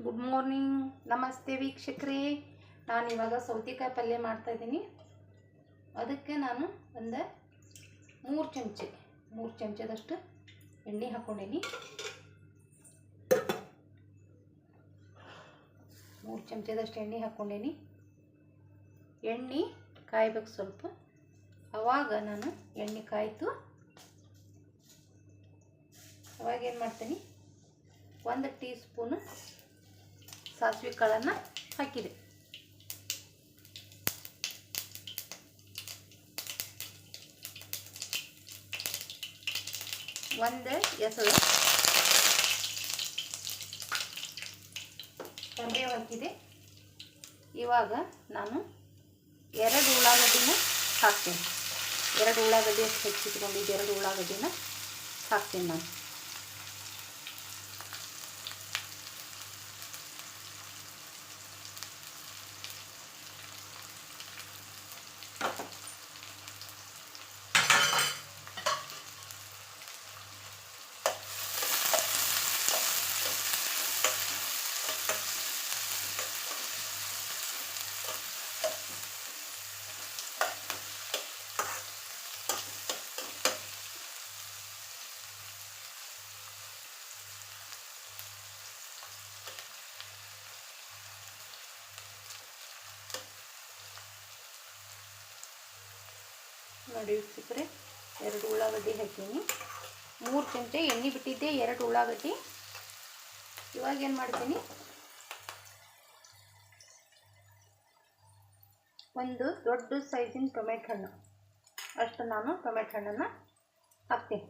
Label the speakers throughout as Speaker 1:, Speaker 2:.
Speaker 1: Good morning, ನಮಸ್ತೆ ವೀಕ್ಷಕರೇ. ನಾನು ಇವಾಗ ಸೌತೆಕಾಯಿ ಪಲ್ಯ ಮಾಡ್ತಾ ಇದ್ದೀನಿ. ಅದಕ್ಕೆ ನಾನು ಒಂದು 3 ಚಮಚದಷ್ಟು ಎಣ್ಣೆ ಹಾಕ್ಕೊಂಡೀನಿ. 3 ಚಮಚದಷ್ಟು ಎಣ್ಣೆ ಹಾಕ್ಕೊಂಡೀನಿ. ಎಣ್ಣೆ ಕಾಯ್ಬೇಕು ಸ್ವಲ್ಪ. ಅವಾಗ ನಾನು ಎಣ್ಣೆ ಕಾಯ್ತು. ಅವಾಗ ಏನು ಮಾಡ್ತೀನಿ, 1 ಟೀ ಸ್ಪೂನ್ ಸಾಸಿವೆ ಕಾಳನ್ನು ಹಾಕಿದೆ. ಒಂದು ಎಸಳು ಕರಿಬೇವು ಹಾಕಿದೆ. ಇವಾಗ ನಾನು 2 ಉಳ್ಳಾಗಡ್ಡಿನ ಹಾಕ್ತೀನಿ. 2 ಉಳ್ಳಾಗಡ್ಡಿ ಹೆಚ್ಚಿಟ್ಕೊಂಡಿದ್ದು 2 ಉಳ್ಳಾಗಡ್ಡಿನ ಹಾಕ್ತೀನಿ ನಾನು. ನೋಡಿ ವೀಕ್ಷಕರೇ, 2 ಉಳ್ಳಾಗಡ್ಡಿ ಹಾಕೀನಿ. 3 ಚಮಚ ಎಣ್ಣೆ ಬಿಟ್ಟಿದ್ದೆ, 2 ಉಳ್ಳಾಗಡ್ಡಿ. ಇವಾಗ ಏನು ಮಾಡ್ತೀನಿ, ಒಂದು ದೊಡ್ಡ ಸೈಜಿನ ಟೊಮೆಟೊ ಹಣ್ಣು ಅಷ್ಟು ನಾನು ಟೊಮೆಟೊ ಹಣ್ಣನ್ನು ಹಾಕ್ತೀನಿ.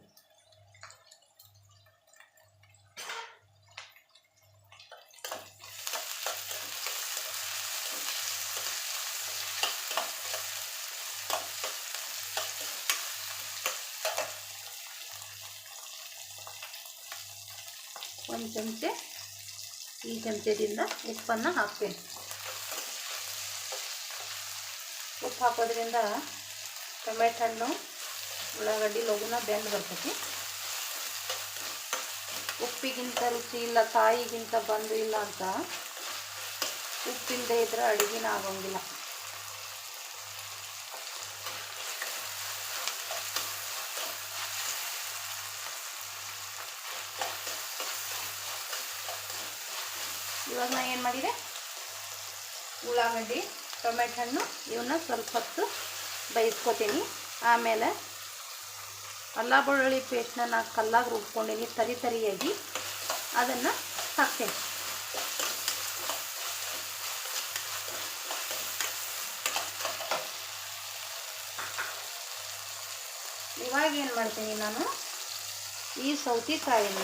Speaker 1: ಒಂದು ಚಮಚ ಈ ಚಮಚದಿಂದ ಉಪ್ಪನ್ನು ಹಾಕ್ತೀನಿ. ಉಪ್ಪು ಹಾಕೋದ್ರಿಂದ ಟೊಮೆಟೊ ಹಣ್ಣು ಉಳ್ಳಾಗಡ್ಡಿ ಲಘುನ ಬೆಂದು ಬರ್ತೈತಿ. ಉಪ್ಪಿಗಿಂತ ರುಚಿ ಇಲ್ಲ, ತಾಯಿಗಿಂತ ಬಂದು ಇಲ್ಲ ಅಂತ ಉಪ್ಪಿಲ್ಲದೆ ಇದ್ರೆ ಅಡುಗೆನ ಆಗೋಂಗಿಲ್ಲ. ಇವಾಗ ನಾನು ಏನು ಮಾಡಿದೆ, ಉಳ್ಳಾಗಡ್ಡಿ ಟೊಮೆಟೊ ಹಣ್ಣು ಇವನ್ನ ಸ್ವಲ್ಪ ಹೊತ್ತು ಬೇಯಿಸ್ಕೊತೀನಿ. ಆಮೇಲೆ ಅಲ್ಲ ಬೆಳ್ಳುಳ್ಳಿ ಪೇಸ್ಟ್ನ ನಾನು ಕಲ್ಲಾಗ ರುಬ್ಕೊಂಡೀನಿ ತರಿಯಾಗಿ, ಅದನ್ನು ಹಾಕ್ತೀನಿ. ಇವಾಗ ಏನು ಮಾಡ್ತೀನಿ, ನಾನು ಈ ಸೌತೆಕಾಯಿನ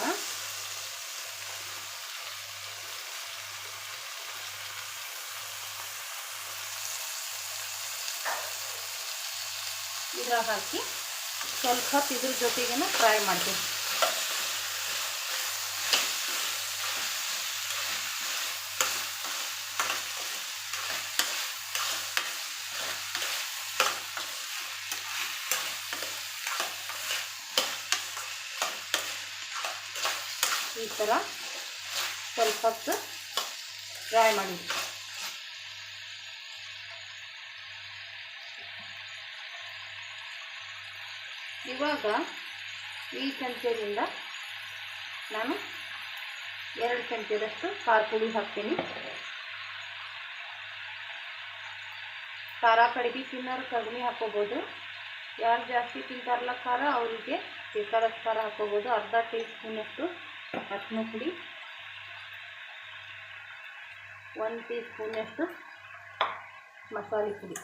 Speaker 1: ಇದ್ರಾಗ ಹಾಕಿ ಸ್ವಲ್ಪ ಹೊತ್ತು ಇದ್ರ ಜೊತೆಗೇನೆ ಫ್ರೈ ಮಾಡ್ತೀನಿ. ಈ ಥರ ಸ್ವಲ್ಪ ಹೊತ್ತು ಫ್ರೈ ಮಾಡಿದ್ವಿ. ಇವಾಗ ಈ ಚಮಚದಿಂದ ನಾನು 2 ಚಮಚದಷ್ಟು ಖಾರ ಪುಡಿ ಹಾಕ್ತೀನಿ. ಖಾರ ಕಡಿಮೆ ತಿನ್ನೋರು ಕಡಿಮೆ ಹಾಕ್ಕೋಬೋದು. ಯಾರು ಜಾಸ್ತಿ ತಿಂತಾರಲ್ಲ ಖಾರ, ಅವರಿಗೆ ಬೇಕಾದಷ್ಟು ಖಾರ ಹಾಕ್ಕೋಬೋದು. ಅರ್ಧ ಟೀ ಸ್ಪೂನಷ್ಟು ಅರಿಶಿನ ಪುಡಿ, 1 ಟೀ ಸ್ಪೂನಷ್ಟು ಮಸಾಲೆ ಪುಡಿ,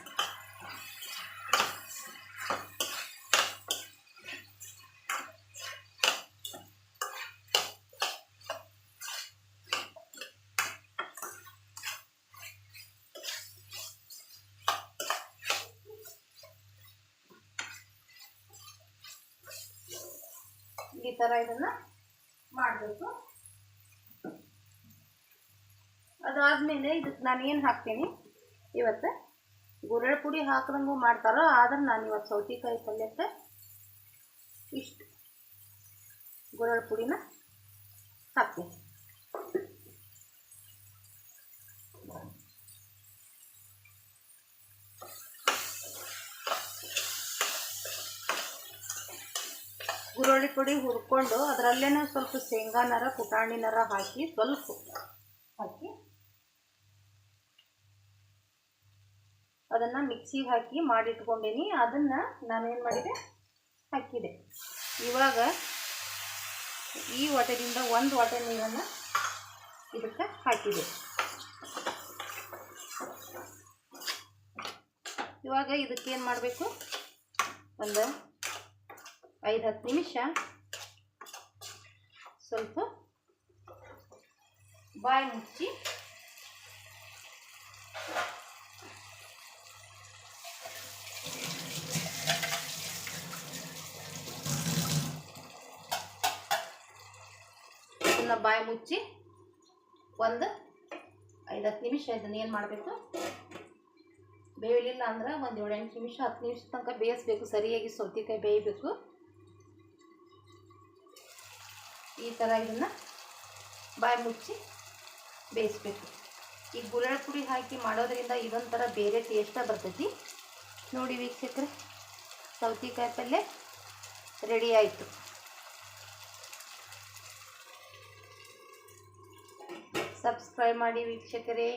Speaker 1: ಈ ಥರ ಇದನ್ನು ಮಾಡಬೇಕು. ಅದಾದಮೇಲೆ ಇದಕ್ಕೆ ನಾನು ಏನು ಹಾಕ್ತೀನಿ, ಇವತ್ತು ಗುರೆಳ್ಳು ಪುಡಿ ಹಾಕಿದಂಗೂ ಮಾಡ್ತಾರೋ, ಆದ್ರೆ ನಾನು ಇವತ್ತು ಸೌತೆಕಾಯಿ ಪಲ್ಯಕ್ಕೆ ಇಷ್ಟು ಗುರೆಳ್ಳು ಪುಡಿನ ಹಾಕ್ತೀನಿ. ಬೆಳ್ಳುಳ್ಳಿ ಪುಡಿ ಹುರ್ಕೊಂಡು ಅದರಲ್ಲೇ ಸ್ವಲ್ಪ ಶೇಂಗಾ ನರ ಪುಟಾಣಿ ನರ ಹಾಕಿ ಸ್ವಲ್ಪ ಹಾಕಿ ಅದನ್ನು ಮಿಕ್ಸಿಗೆ ಹಾಕಿ ಮಾಡಿಟ್ಕೊಂಡೀನಿ. ಅದನ್ನು ನಾನೇನು ಮಾಡಿದೆ ಹಾಕಿದೆ. ಇವಾಗ ಈ ವಾಟದಿಂದ ಒಂದು ವಾಟೆ ನೀರನ್ನು ಇದಕ್ಕೆ ಹಾಕಿದೆ. ಇವಾಗ ಇದಕ್ಕೇನು ಮಾಡಬೇಕು, ಒಂದು 5-10 ನಿಮಿಷ ಸ್ವಲ್ಪ ಬಾಯಿ ಮುಚ್ಚಿ ಬಾಯಿ ಮುಚ್ಚಿ ಒಂದು 5-10 ನಿಮಿಷ ಇದನ್ನು ಏನು ಮಾಡಬೇಕು, ಬೇಯಲಿಲ್ಲ ಅಂದ್ರೆ ಒಂದು 7-8 ನಿಮಿಷ 10 ನಿಮಿಷ ತನಕ ಬೇಯಿಸ್ಬೇಕು. ಸರಿಯಾಗಿ ಸೌತೆಕಾಯಿ ಬೇಯಬೇಕು. ಈ ಥರ ಇದನ್ನು ಬಾಯಿ ಮುಚ್ಚಿ ಬೇಯಿಸ್ಬೇಕು. ಈ ಗುರೆಳ್ಳು ಪುಡಿ ಹಾಕಿ ಮಾಡೋದ್ರಿಂದ ಇದೊಂಥರ ಬೇರೆ ಟೇಸ್ಟ ಬರ್ತೈತಿ. ನೋಡಿ ವೀಕ್ಷಕರೇ, ಸೌತೆಕಾಯಿ ಪಲ್ಯ ರೆಡಿ ಆಯಿತು. ಸಬ್ಸ್ಕ್ರೈಬ್ ಮಾಡಿ ವೀಕ್ಷಕರೇ.